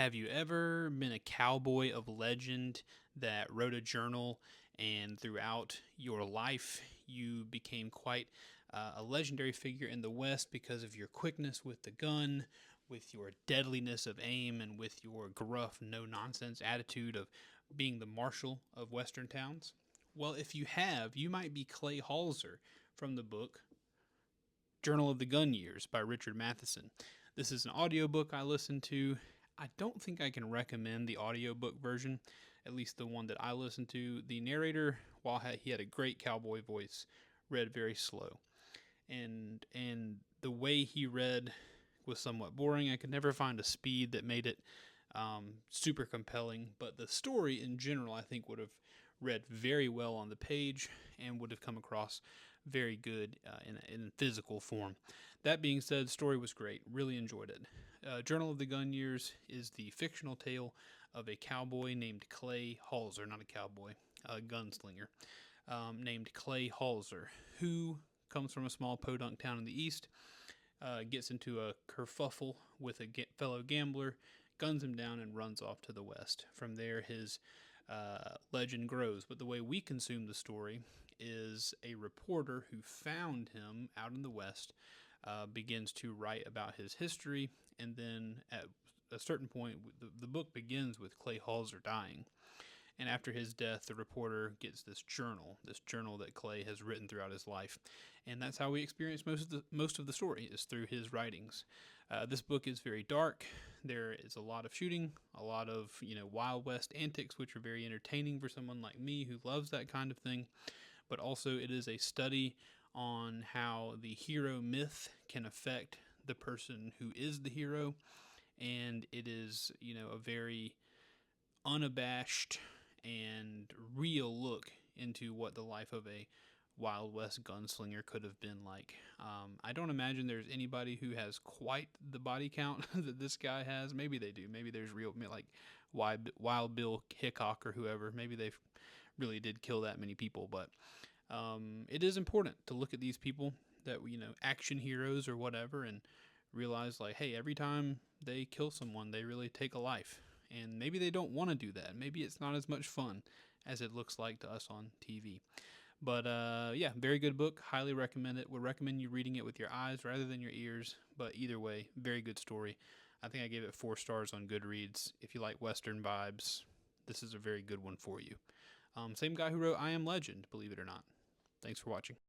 Have you ever been a cowboy of legend that wrote a journal, and throughout your life you became quite a legendary figure in the West because of your quickness with the gun, with your deadliness of aim, and with your gruff, no nonsense attitude of being the marshal of Western towns? Well, if you have, you might be Clay Halzer from the book Journal of the Gun Years by Richard Matheson. This is an audiobook I listened to. I don't think I can recommend the audiobook version, at least the one that I listened to. The narrator, while he had a great cowboy voice, read very slow. And the way he read was somewhat boring. I could never find a speed that made it super compelling, but the story in general I think would have read very well on the page and would have come across very good in physical form. That being said, the story was great. Really enjoyed it. Journal of the Gun Years is the fictional tale of a cowboy named Clay Halzer, not a cowboy, a gunslinger, named Clay Halzer, who comes from a small podunk town in the east, gets into a kerfuffle with a fellow gambler, guns him down, and runs off to the west. From there, his legend grows. But the way we consume the story is a reporter who found him out in the west begins to write about his history, and then at a certain point, the book begins with Clay Halzer dying. And after his death, the reporter gets this journal that Clay has written throughout his life, and that's how we experience most of the story is through his writings. This book is very dark. There is a lot of shooting, a lot of Wild West antics, which are very entertaining for someone like me who loves that kind of thing. But also, it is a study on how the hero myth can affect the person who is the hero, and it is a very unabashed and real look into what the life of a Wild West gunslinger could have been like. I don't imagine there's anybody who has quite the body count that this guy has. Maybe they do. Maybe there's real, like Wild Bill Hickok or whoever. Maybe they really did kill that many people. But it is important to look at these people that, action heroes or whatever, and realize, like, hey, every time they kill someone, they really take a life. And maybe they don't want to do that. Maybe it's not as much fun as it looks like to us on TV. But yeah, very good book. Highly recommend it. Would recommend you reading it with your eyes rather than your ears. But either way, very good story. I think I gave it 4 stars on Goodreads. If you like Western vibes, this is a very good one for you. Same guy who wrote I Am Legend, believe it or not. Thanks for watching.